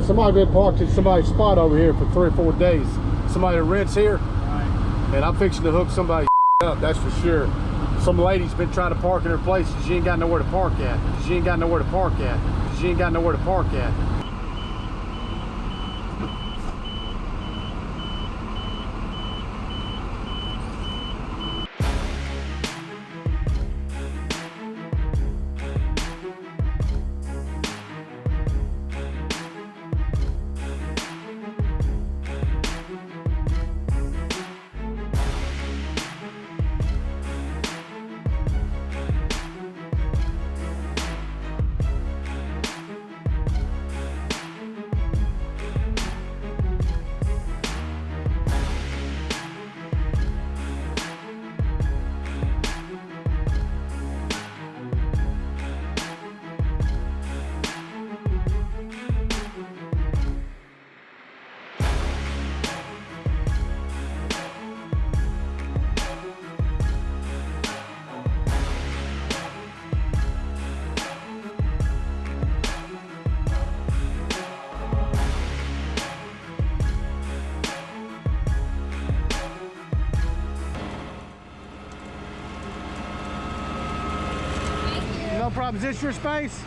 man, somebody been parked in somebody's spot over here for 3 or 4 days. Somebody that rents here, right. And I'm fixing to hook somebody up, that's for sure. Some lady's been trying to park in her place and she ain't got nowhere to park at. She ain't got nowhere to park at. She ain't got nowhere to park at. No problem. Is this your space?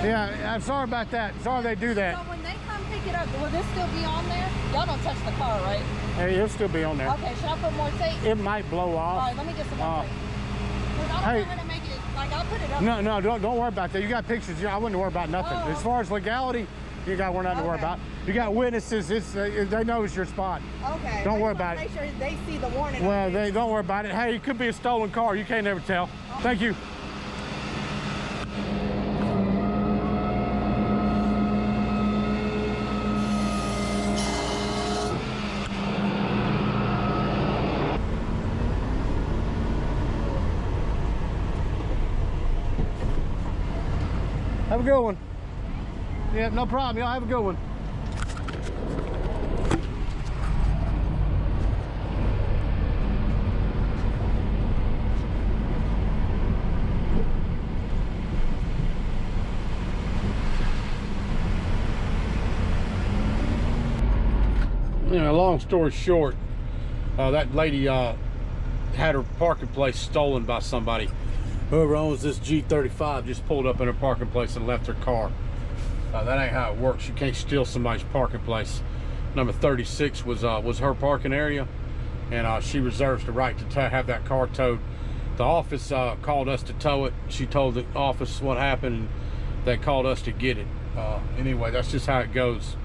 Yeah, I'm sorry about that. Sorry they do that. So when they come pick it up, will this still be on there? Y'all don't touch the car, right? Hey, it'll still be on there. Okay, should I put more tape? It might blow off. All right, let me get some more tape. I don't want to make it, like, I'll put it up. No, don't worry about that. You got pictures. I wouldn't worry about nothing. Oh. As far as legality, you got nothing to worry about. You got witnesses. They know it's your spot. Okay. Don't worry about it. Make sure they see the warning. Well, they don't worry about it. Hey, it could be a stolen car. You can't never tell. Thank you. Have a good one. Yeah, no problem. Y'all have a good one. You know, long story short, that lady had her parking place stolen by somebody. Whoever owns this G35 just pulled up in her parking place and left her car. That ain't how it works. You can't steal somebody's parking place. Number 36 was her parking area, and she reserves the right to have that car towed. The office called us to tow it. She told the office what happened, and they called us to get it. Anyway, that's just how it goes.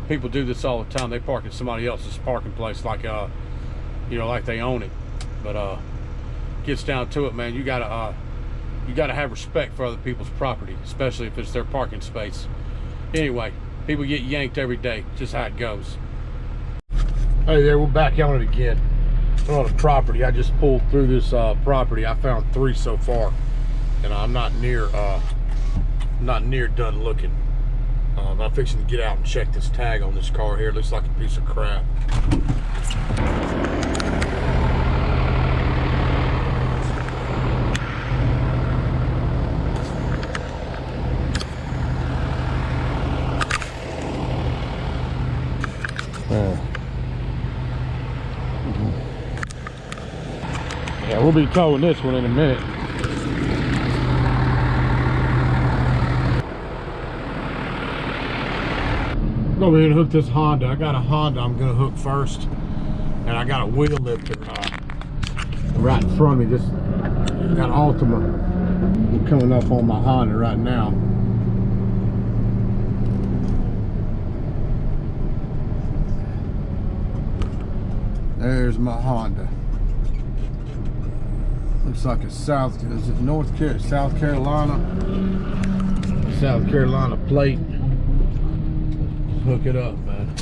People do this all the time. They park in somebody else's parking place like you know, like they own it. But gets down to it, man. You gotta have respect for other people's property, especially if it's their parking space. Anyway, people get yanked every day. Just how it goes. Hey there, we're back on it again. We're on a property. I just pulled through this property. I found 3 so far, and I'm not near done looking. I'm fixing to get out and check this tag on this car here. It looks like a piece of crap. Yeah, we'll be towing this one in a minute. I'm going to hook this Honda. I got a Honda I'm going to hook first. And I got a wheel lifter right in front of me. Just got Ultima coming up on my Honda right now. There's my Honda. Looks like a South Carolina plate. Hook it up, man.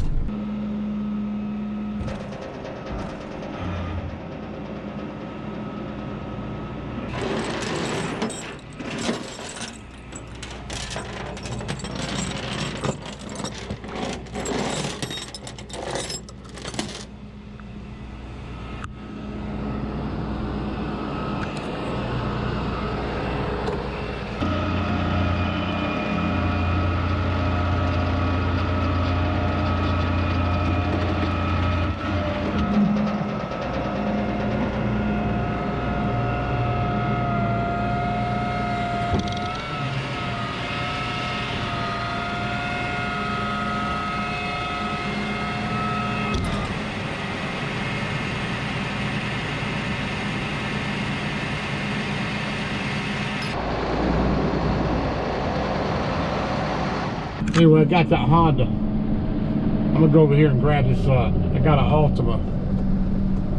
Anyway, I got that Honda. I'm gonna go over here and grab this. I got an Altima.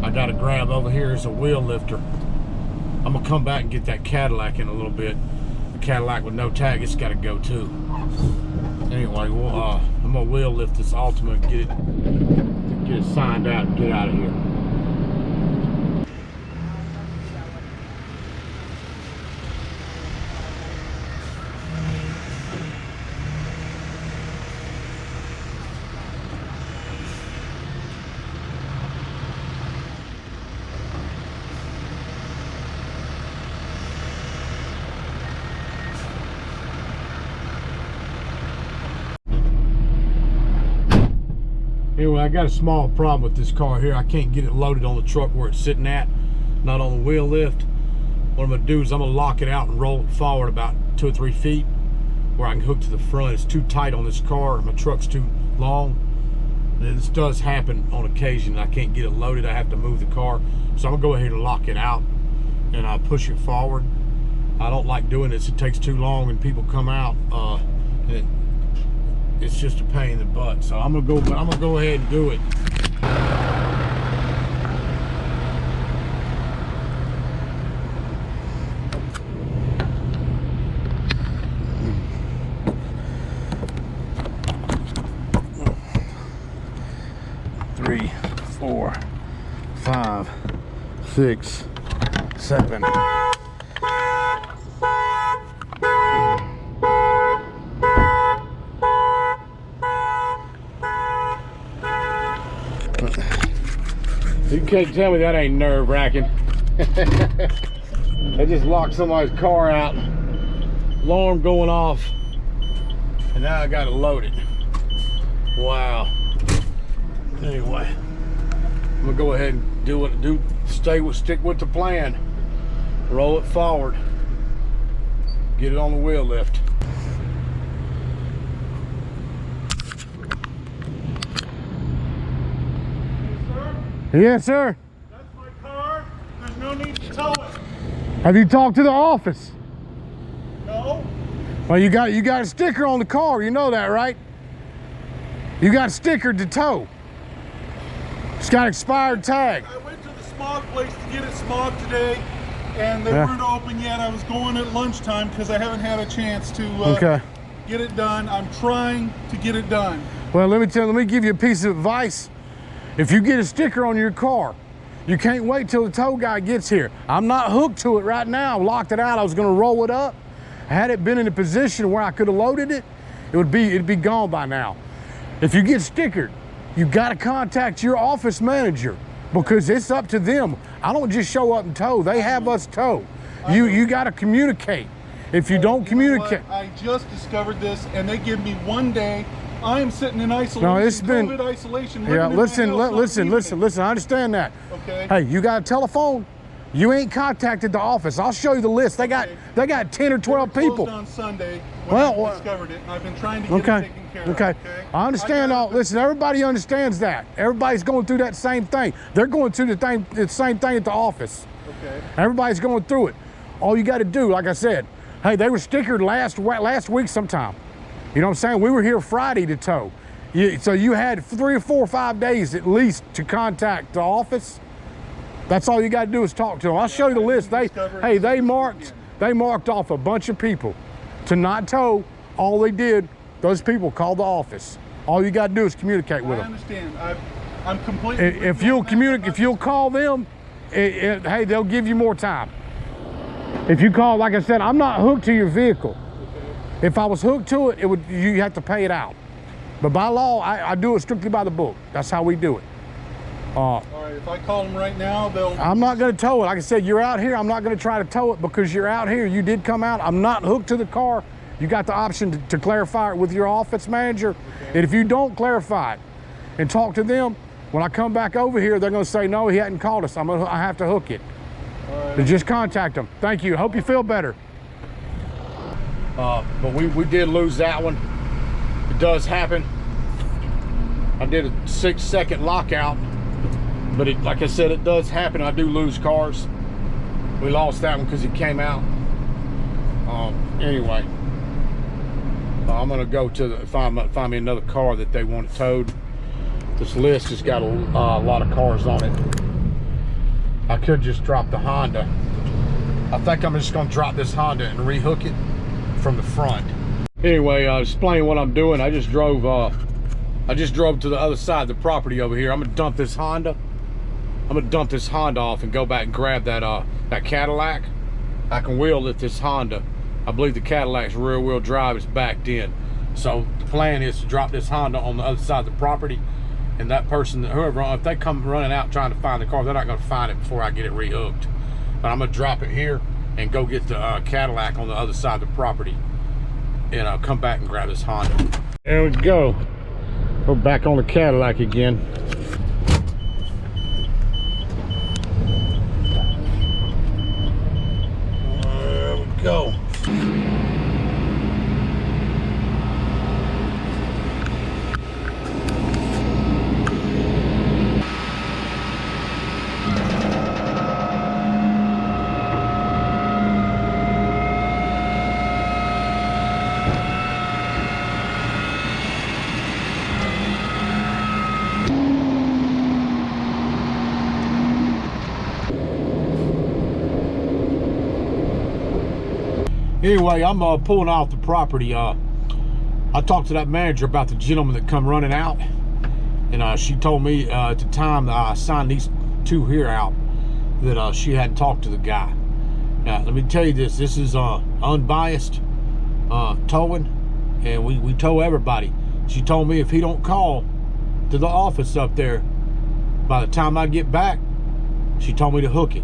I gotta grab over here is a wheel lifter. I'm gonna come back and get that Cadillac in a little bit. The Cadillac with no tag, it's gotta go too. Anyway, well, I'm gonna wheel lift this Altima and get it signed out and get out of here. Anyway, I got a small problem with this car here. I can't get it loaded on the truck where it's sitting at, not on the wheel lift. What I'm gonna do is I'm gonna lock it out and roll it forward about 2 or 3 feet where I can hook to the front. It's too tight on this car, my truck's too long. And this does happen on occasion. I can't get it loaded, I have to move the car. So I'm gonna go ahead and lock it out and I'll push it forward. I don't like doing this, it takes too long and people come out and it's just a pain in the butt. So I'm gonna go ahead and do it. Three, 4, 5, 6, 7. You can't tell me that ain't nerve-wracking. I just locked somebody's car out, alarm going off, and now I gotta load it. Wow. Anyway, I'm gonna go ahead and do what I do. Stick with the plan. Roll it forward. Get it on the wheel lift. Yes, sir. That's my car. There's no need to tow it. Have you talked to the office? No. Well, you got a sticker on the car. You know that, right? You got a sticker to tow. It's got expired tag. I went to the smog place to get it smogged today, and they weren't open yet. I was going at lunchtime because I haven't had a chance to get it done. I'm trying to get it done. Well, let me give you a piece of advice. If you get a sticker on your car, you can't wait till the tow guy gets here. I'm not hooked to it right now. I locked it out. I was going to roll it up. Had it been in a position where I could have loaded it, it'd be gone by now. If you get stickered, you got to contact your office manager because it's up to them. I don't just show up and tow. They have us tow. You got to communicate. If you don't communicate, I just discovered this, and they give me 1 day. I am sitting in isolation. No, it's been COVID isolation. Yeah, listen. I understand that. Okay. Hey, you got a telephone? You ain't contacted the office. I'll show you the list. They got 10 or 12 people. On Sunday when I discovered it, and I've been trying to get it taken care of. Okay. I understand all. Listen, everybody understands that. Everybody's going through that same thing. They're going through the same thing at the office. Okay. Everybody's going through it. All you got to do, like I said, hey, they were stickered last week sometime. You know what I'm saying? We were here Friday to tow. So you had 3 or 4 or 5 days at least to contact the office. That's all you got to do is talk to them. I'll show you the list. They marked off a bunch of people to not tow. All they did, those people called the office. All you got to do is communicate with them. I understand. I'm completely. If you'll call them, hey, they'll give you more time. If you call, like I said, I'm not hooked to your vehicle. If I was hooked to it, you have to pay it out. But by law, I do it strictly by the book. That's how we do it. All right, if I call them right now, I'm not going to tow it. Like I said, you're out here. I'm not going to try to tow it because you're out here. You did come out. I'm not hooked to the car. You got the option to clarify it with your office manager. Okay. And if you don't clarify it and talk to them, when I come back over here, they're going to say, no, he hadn't called us. I have to hook it. All right. So just contact them. Thank you. Hope you feel better. But we did lose that one. It does happen. I did a 6-second lockout, but like I said, it does happen. I do lose cars. We lost that one because it came out. Anyway, I'm gonna go to find me another car that they want towed. This list has got a lot of cars on it. I could just drop the Honda. I think I'm just gonna drop this Honda and rehook it from the front. Anyway, explain what I'm doing. I just drove to the other side of the property over here. I'm gonna dump this Honda. I'm gonna dump this Honda off and go back and grab that Cadillac. I can wheel lift this Honda. I believe the Cadillac's rear wheel drive is backed in. So the plan is to drop this Honda on the other side of the property, and that person, whoever, if they come running out trying to find the car, they're not gonna find it before I get it rehooked. But I'm gonna drop it here and go get the Cadillac on the other side of the property, and I'll come back and grab this Honda. There we go. We're back on the Cadillac again. There we go. Anyway, I'm pulling off the property. I talked to that manager about the gentleman that come running out, and she told me at the time that I signed these two here out that she hadn't talked to the guy. Now, let me tell you this. This is unbiased towing, and we tow everybody. She told me if he don't call to the office up there by the time I get back, she told me to hook it.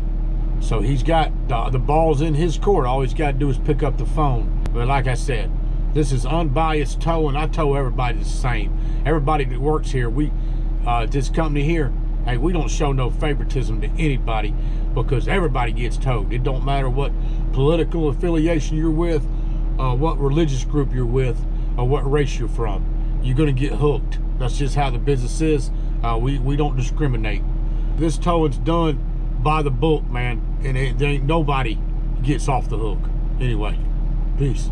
So he's got the ball's in his court. All he's got to do is pick up the phone. But like I said, this is unbiased towing. I tow everybody the same. Everybody that works here, this company here, hey, we don't show no favoritism to anybody, because everybody gets towed. It don't matter what political affiliation you're with, what religious group you're with, or what race you're from. You're gonna get hooked. That's just how the business is. We don't discriminate. This towing's done by the book, man, and there ain't nobody gets off the hook. Anyway, peace.